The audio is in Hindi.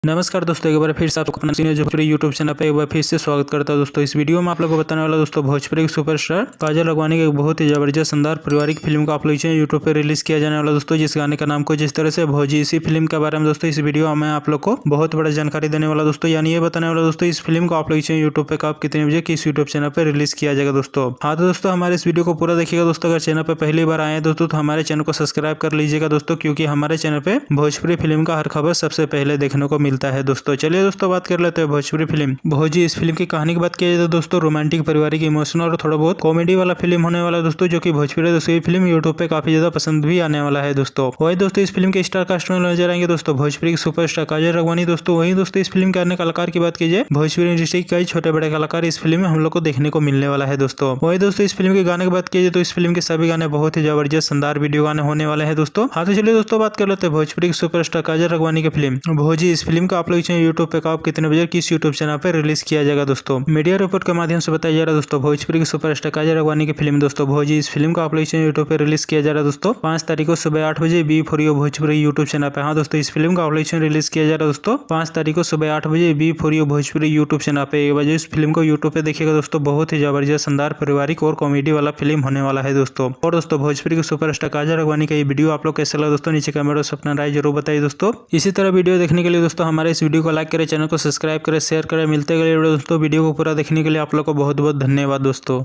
नमस्कार दोस्तों, एक बार फिर से आपको अपना सीनियर भोजपुरी यूट्यूब चैनल पे एक बार फिर से स्वागत करता हूं। दोस्तों, इस वीडियो में आप लोगों को बताने वाला दोस्तों भोजपुरी सुपरस्टार काजल राघवानी की एक बहुत ही जबरदस्त शानदार पारिवारिक फिल्म को आप लोग यूट्यूब पे रिलीज किया जाने वाला दोस्तों, जिस गाने का नाम को जिस तरह से भोजी। इसी फिल्म के बारे में दोस्तों इस वीडियो में आप लोग को बहुत बड़ा जानकारी देने वाला दोस्तों, यानी ये बताने वाला दोस्तों इस फिल्म को आप लोग यूट्यूब पे कब कितने बजे किस यूट्यूब चैनल पर रिलीज किया जाएगा दोस्तों। हाँ तो दोस्तों, हमारे इस वीडियो को पूरा देखिएगा दोस्तों। अगर चैनल पर पहली बार आए दोस्तों तो हमारे चैनल को सब्सक्राइब कर लीजिएगा दोस्तों, क्योंकि हमारे चैनल पे भोजपुरी फिल्म का हर खबर सबसे पहले देखने को मिलता है दोस्तों। चलिए दोस्तों, बात कर लेते हैं भोजपुरी फिल्म भोजी। इस फिल्म की कहानी की बात की जाए तो दोस्तों रोमांटिक, पारिवारिक, इमोशनल और थोड़ा बहुत कॉमेडी वाला फिल्म होने वाला है दोस्तों, जो कि भोजपुरी दोस्तों ये फिल्म यूट्यूब पे काफी ज्यादा पसंद भी आने वाला है दोस्तों। वही दोस्तों इस फिल्म के स्टार कास्ट में नजर आएंगे दोस्तों भोजपुरी सुपरस्टार काजल राघवानी दोस्तों। वही दोस्तों इस फिल्म के अन्य कलाकार की बात की जाए, भोजपुरी इंडस्ट्री के कई छोटे बड़े कलाकार इस फिल्म में हम लोग को देखने को मिलने वाला है दोस्तों। वही दोस्तों इस फिल्म के गाने की बात की जाए तो इस फिल्म के सभी गाने बहुत ही जबरदस्त शानदार वीडियो गाने होने वाले हैं दोस्तों। हाँ तो चलिए दोस्तों, बात कर लेते हैं भोजपुरी सुपरस्टार काजल राघवानी की फिल्म भोजी। इस फिल्म को आप लोग यूट्यूब पे कब कितने बजे किस यूट्यूब चैनल पर रिलीज किया जाएगा दोस्तों। मीडिया रिपोर्ट के माध्यम से बताया जा रहा है दोस्तों भोजपुरी की सुपरस्टार काजल राघवानी की फिल्म दोस्तों भोजी। इस फिल्म को आप लोग यूट्यूब पे रिलीज किया जा रहा है दोस्तों 5 तारीख को सुबह 8 बजे B for you Bhojpuri YouTube channel पे। हाँ दोस्तों, इस फिल्म को आप लोग रिलीज किया जा रहा है दोस्तों 5 तारीख को सुबह 8 बजे B for you Bhojpuri YouTube channel पे। एक बजे इस फिल्म को यूट्यूब पे देखिएगा दोस्तों। बहुत ही जबरदस्त शानदार पारिवारिक और कॉमेडी वाला फिल्म होने वाला है दोस्तों। और दोस्तों भोजपुरी की सुपरस्टार काजल राघवानी का ये वीडियो आप लोग कैसा लगा दोस्तों, नीचे कमेंट में अपना राय जरूर बताइए दोस्तों। इसी तरह वीडियो देखने के लिए दोस्तों हमारे इस वीडियो को लाइक करें, चैनल को सब्सक्राइब करें, शेयर करें। मिलते गए दोस्तों वीडियो को पूरा देखने के लिए आप लोग को बहुत बहुत धन्यवाद दोस्तों।